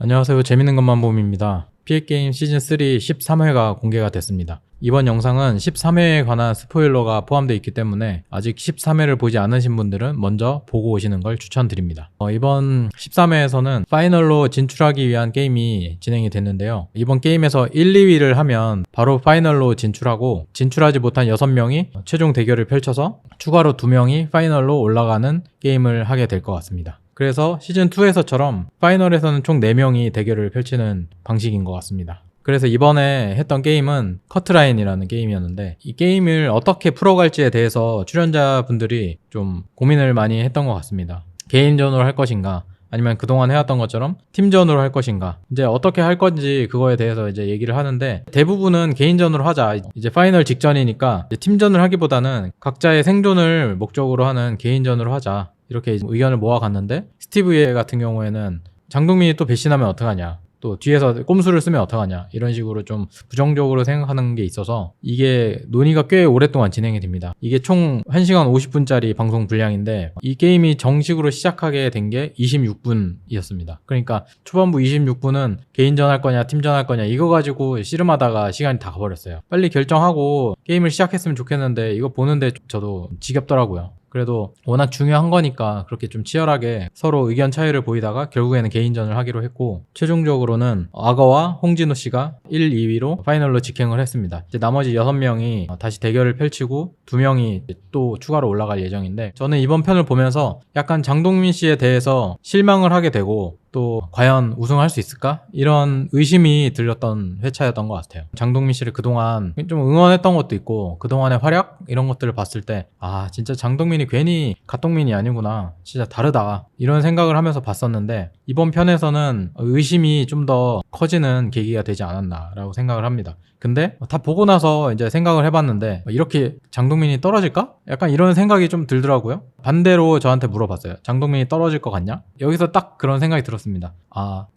안녕하세요. 재밌는 것만 봄입니다. PX게임 시즌3 13회가 공개가 됐습니다. 이번 영상은 13회에 관한 스포일러가 포함되어 있기 때문에 아직 13회를 보지 않으신 분들은 먼저 보고 오시는 걸 추천드립니다. 이번 13회에서는 파이널로 진출하기 위한 게임이 진행이 됐는데요. 이번 게임에서 1, 2위를 하면 바로 파이널로 진출하고, 진출하지 못한 6명이 최종 대결을 펼쳐서 추가로 2명이 파이널로 올라가는 게임을 하게 될 것 같습니다. 그래서 시즌2에서처럼 파이널에서는 총 4명이 대결을 펼치는 방식인 것 같습니다. 그래서 이번에 했던 게임은 커트라인이라는 게임이었는데, 이 게임을 어떻게 풀어갈지에 대해서 출연자분들이 좀 고민을 많이 했던 것 같습니다. 개인전으로 할 것인가, 아니면 그동안 해왔던 것처럼 팀전으로 할 것인가, 이제 어떻게 할 건지 그거에 대해서 이제 얘기를 하는데, 대부분은 개인전으로 하자, 이제 파이널 직전이니까 이제 팀전을 하기보다는 각자의 생존을 목적으로 하는 개인전으로 하자, 이렇게 의견을 모아갔는데, 스티브 예 같은 경우에는 장동민이 또 배신하면 어떡하냐, 또 뒤에서 꼼수를 쓰면 어떡하냐, 이런 식으로 좀 부정적으로 생각하는 게 있어서 이게 논의가 꽤 오랫동안 진행이 됩니다. 이게 총 1시간 50분짜리 방송 분량인데, 이 게임이 정식으로 시작하게 된 게 26분이었습니다. 그러니까 초반부 26분은 개인전 할 거냐 팀전 할 거냐 이거 가지고 씨름하다가 시간이 다 가버렸어요. 빨리 결정하고 게임을 시작했으면 좋겠는데 이거 보는데 저도 지겹더라고요. 그래도 워낙 중요한 거니까 그렇게 좀 치열하게 서로 의견 차이를 보이다가 결국에는 개인전을 하기로 했고, 최종적으로는 악어와 홍진호 씨가 1, 2위로 파이널로 직행을 했습니다. 이제 나머지 6명이 다시 대결을 펼치고 2명이 또 추가로 올라갈 예정인데, 저는 이번 편을 보면서 약간 장동민 씨에 대해서 실망을 하게 되고, 또 과연 우승할 수 있을까? 이런 의심이 들렸던 회차였던 것 같아요. 장동민 씨를 그동안 좀 응원했던 것도 있고, 그동안의 활약? 이런 것들을 봤을 때 진짜 장동민이 괜히 갓동민이 아니구나, 진짜 다르다, 이런 생각을 하면서 봤었는데, 이번 편에서는 의심이 좀 더 커지는 계기가 되지 않았나 라고 생각을 합니다. 근데 다 보고 나서 이제 생각을 해봤는데, 이렇게 장동민이 떨어질까? 약간 이런 생각이 좀 들더라고요. 반대로 저한테 물어봤어요. 장동민이 떨어질 것 같냐? 여기서 딱 그런 생각이 들었습니다.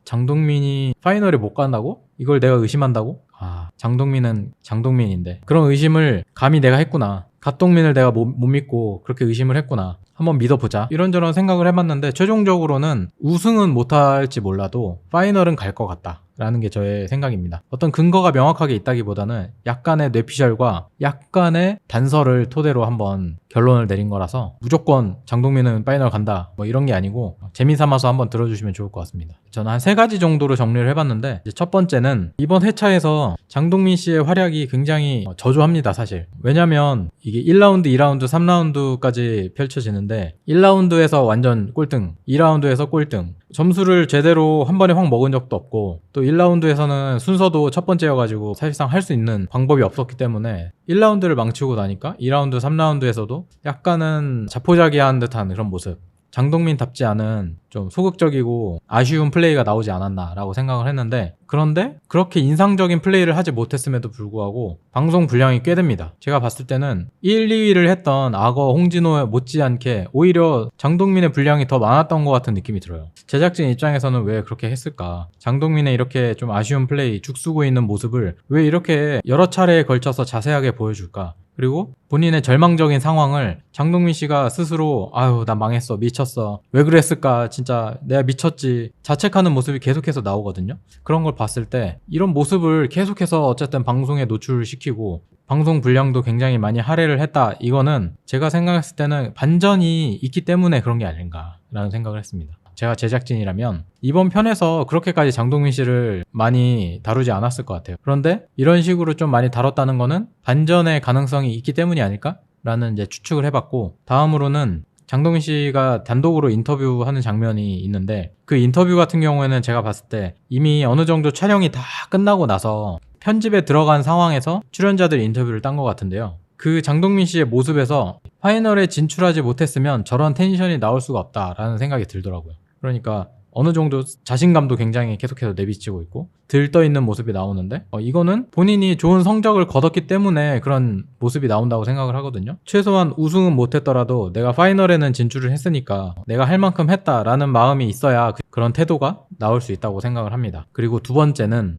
장동민이 파이널에 못 간다고? 이걸 내가 의심한다고? 장동민은 장동민인데. 그런 의심을 감히 내가 했구나. 갓동민을 내가 못 믿고 그렇게 의심을 했구나. 한번 믿어보자, 이런저런 생각을 해봤는데, 최종적으로는 우승은 못할지 몰라도 파이널은 갈 것 같다 라는 게 저의 생각입니다. 어떤 근거가 명확하게 있다기보다는 약간의 뇌피셜과 약간의 단서를 토대로 한번 결론을 내린 거라서, 무조건 장동민은 파이널 간다 뭐 이런 게 아니고 재미삼아서 한번 들어주시면 좋을 것 같습니다. 저는 한 3가지 정도로 정리를 해봤는데, 이제 첫 번째는 이번 회차에서 장동민 씨의 활약이 굉장히 저조합니다, 사실. 왜냐면 이게 1라운드, 2라운드, 3라운드까지 펼쳐지는데, 1라운드에서 완전 꼴등, 2라운드에서 꼴등, 점수를 제대로 한 번에 확 먹은 적도 없고, 또 1라운드에서는 순서도 첫 번째여가지고 사실상 할 수 있는 방법이 없었기 때문에 1라운드를 망치고 나니까 2라운드, 3라운드에서도 약간은 자포자기한 듯한 그런 모습, 장동민답지 않은 좀 소극적이고 아쉬운 플레이가 나오지 않았나 라고 생각을 했는데, 그런데 그렇게 인상적인 플레이를 하지 못했음에도 불구하고 방송 분량이 꽤 됩니다. 제가 봤을 때는 1, 2위를 했던 악어, 홍진호 못지않게 오히려 장동민의 분량이 더 많았던 것 같은 느낌이 들어요. 제작진 입장에서는 왜 그렇게 했을까? 장동민의 이렇게 좀 아쉬운 플레이, 죽쓰고 있는 모습을 왜 이렇게 여러 차례에 걸쳐서 자세하게 보여줄까? 그리고 본인의 절망적인 상황을 장동민 씨가 스스로 나 망했어, 미쳤어, 왜 그랬을까, 진짜 내가 미쳤지, 자책하는 모습이 계속해서 나오거든요. 그런 걸 봤을 때 이런 모습을 계속해서 어쨌든 방송에 노출시키고 방송 분량도 굉장히 많이 할애를 했다, 이거는 제가 생각했을 때는 반전이 있기 때문에 그런 게 아닌가라는 생각을 했습니다. 제가 제작진이라면 이번 편에서 그렇게까지 장동민 씨를 많이 다루지 않았을 것 같아요. 그런데 이런 식으로 좀 많이 다뤘다는 거는 반전의 가능성이 있기 때문이 아닐까? 라는 이제 추측을 해봤고, 다음으로는 장동민 씨가 단독으로 인터뷰하는 장면이 있는데, 그 인터뷰 같은 경우에는 제가 봤을 때 이미 어느 정도 촬영이 다 끝나고 나서 편집에 들어간 상황에서 출연자들 인터뷰를 딴 것 같은데요. 그 장동민 씨의 모습에서 파이널에 진출하지 못했으면 저런 텐션이 나올 수가 없다라는 생각이 들더라고요. 그러니까 어느 정도 자신감도 굉장히 계속해서 내비치고 있고 들떠있는 모습이 나오는데, 이거는 본인이 좋은 성적을 거뒀기 때문에 그런 모습이 나온다고 생각을 하거든요. 최소한 우승은 못했더라도 내가 파이널에는 진출을 했으니까 내가 할 만큼 했다라는 마음이 있어야 그런 태도가 나올 수 있다고 생각을 합니다. 그리고 두 번째는,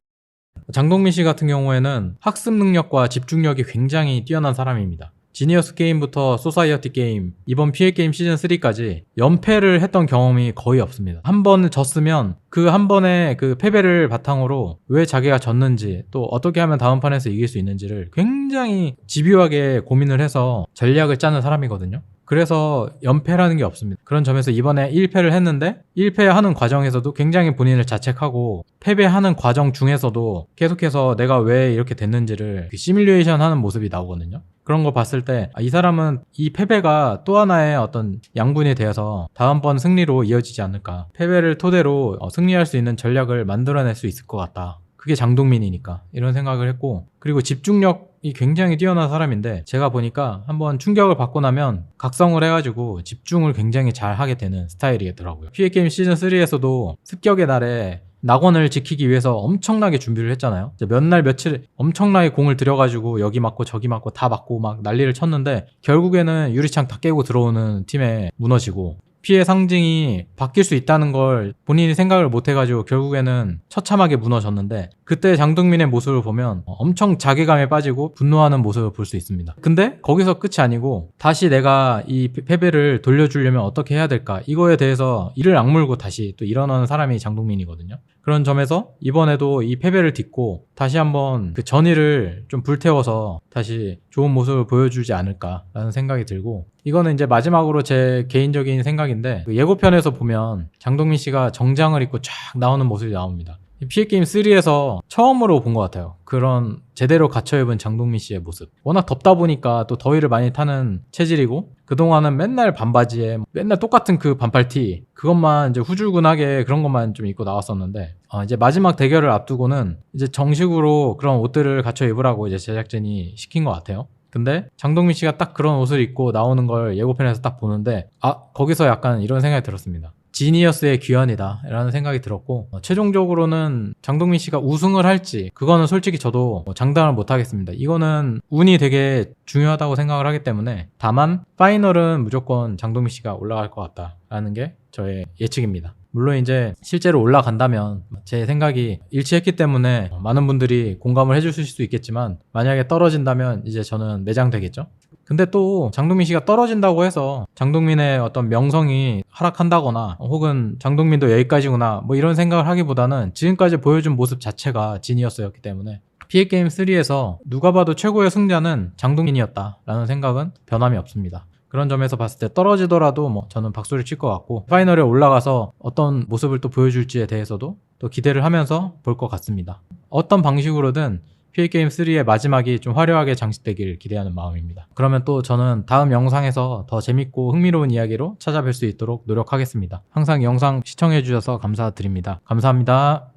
장동민 씨 같은 경우에는 학습 능력과 집중력이 굉장히 뛰어난 사람입니다. 지니어스 게임부터 소사이어티 게임, 이번 PA 게임 시즌 3까지 연패를 했던 경험이 거의 없습니다. 한 번 졌으면 그 한 번의 그 패배를 바탕으로 왜 자기가 졌는지, 또 어떻게 하면 다음 판에서 이길 수 있는지를 굉장히 집요하게 고민을 해서 전략을 짜는 사람이거든요. 그래서 연패라는 게 없습니다. 그런 점에서 이번에 1패를 했는데 1패하는 과정에서도 굉장히 본인을 자책하고, 패배하는 과정 중에서도 계속해서 내가 왜 이렇게 됐는지를 시뮬레이션 하는 모습이 나오거든요. 그런 거 봤을 때 이 사람은 이 패배가 또 하나의 어떤 양분이 되어서 다음번 승리로 이어지지 않을까, 패배를 토대로 승리할 수 있는 전략을 만들어낼 수 있을 것 같다. 그게 장동민이니까 이런 생각을 했고, 그리고 집중력이 굉장히 뛰어난 사람인데 제가 보니까 한번 충격을 받고 나면 각성을 해가지고 집중을 굉장히 잘 하게 되는 스타일이더라고요. PA게임 시즌3에서도 습격의 날에 낙원을 지키기 위해서 엄청나게 준비를 했잖아요. 몇 날 며칠 엄청나게 공을 들여가지고 여기 맞고 저기 맞고 다 맞고 막 난리를 쳤는데 결국에는 유리창 다 깨고 들어오는 팀에 무너지고, 피해 상징이 바뀔 수 있다는 걸 본인이 생각을 못 해가지고 결국에는 처참하게 무너졌는데, 그때 장동민의 모습을 보면 엄청 자괴감에 빠지고 분노하는 모습을 볼 수 있습니다. 근데 거기서 끝이 아니고 다시 내가 이 패배를 돌려주려면 어떻게 해야 될까, 이거에 대해서 이를 악물고 다시 또 일어나는 사람이 장동민이거든요. 그런 점에서 이번에도 이 패배를 딛고 다시 한번 그 전의를 좀 불태워서 다시 좋은 모습을 보여주지 않을까라는 생각이 들고, 이거는 이제 마지막으로 제 개인적인 생각인데, 그 예고편에서 보면 장동민 씨가 정장을 입고 쫙 나오는 모습이 나옵니다. PA게임 3에서 처음으로 본 것 같아요. 그런 제대로 갖춰 입은 장동민 씨의 모습. 워낙 덥다 보니까 또 더위를 많이 타는 체질이고, 그동안은 맨날 반바지에 맨날 똑같은 그 반팔티, 그것만 이제 후줄근하게 그런 것만 좀 입고 나왔었는데, 이제 마지막 대결을 앞두고는 이제 정식으로 그런 옷들을 갖춰 입으라고 이제 제작진이 시킨 것 같아요. 근데 장동민 씨가 딱 그런 옷을 입고 나오는 걸 예고편에서 딱 보는데 거기서 약간 이런 생각이 들었습니다. 지니어스의 귀환이다 라는 생각이 들었고, 최종적으로는 장동민 씨가 우승을 할지 그거는 솔직히 저도 장담을 못 하겠습니다. 이거는 운이 되게 중요하다고 생각을 하기 때문에, 다만 파이널은 무조건 장동민 씨가 올라갈 것 같다라는 게 저의 예측입니다. 물론 이제 실제로 올라간다면 제 생각이 일치했기 때문에 많은 분들이 공감을 해주실 수 있겠지만, 만약에 떨어진다면 이제 저는 매장되겠죠. 근데 또 장동민 씨가 떨어진다고 해서 장동민의 어떤 명성이 하락한다거나 혹은 장동민도 여기까지구나 뭐 이런 생각을 하기보다는 지금까지 보여준 모습 자체가 지니어스였기 때문에, PA게임 3에서 누가 봐도 최고의 승자는 장동민이었다라는 생각은 변함이 없습니다. 그런 점에서 봤을 때 떨어지더라도 저는 박수를 칠 것 같고, 파이널에 올라가서 어떤 모습을 또 보여줄지에 대해서도 또 기대를 하면서 볼 것 같습니다. 어떤 방식으로든 PA게임 3의 마지막이 좀 화려하게 장식되길 기대하는 마음입니다. 그러면 또 저는 다음 영상에서 더 재밌고 흥미로운 이야기로 찾아뵐 수 있도록 노력하겠습니다. 항상 영상 시청해주셔서 감사드립니다. 감사합니다.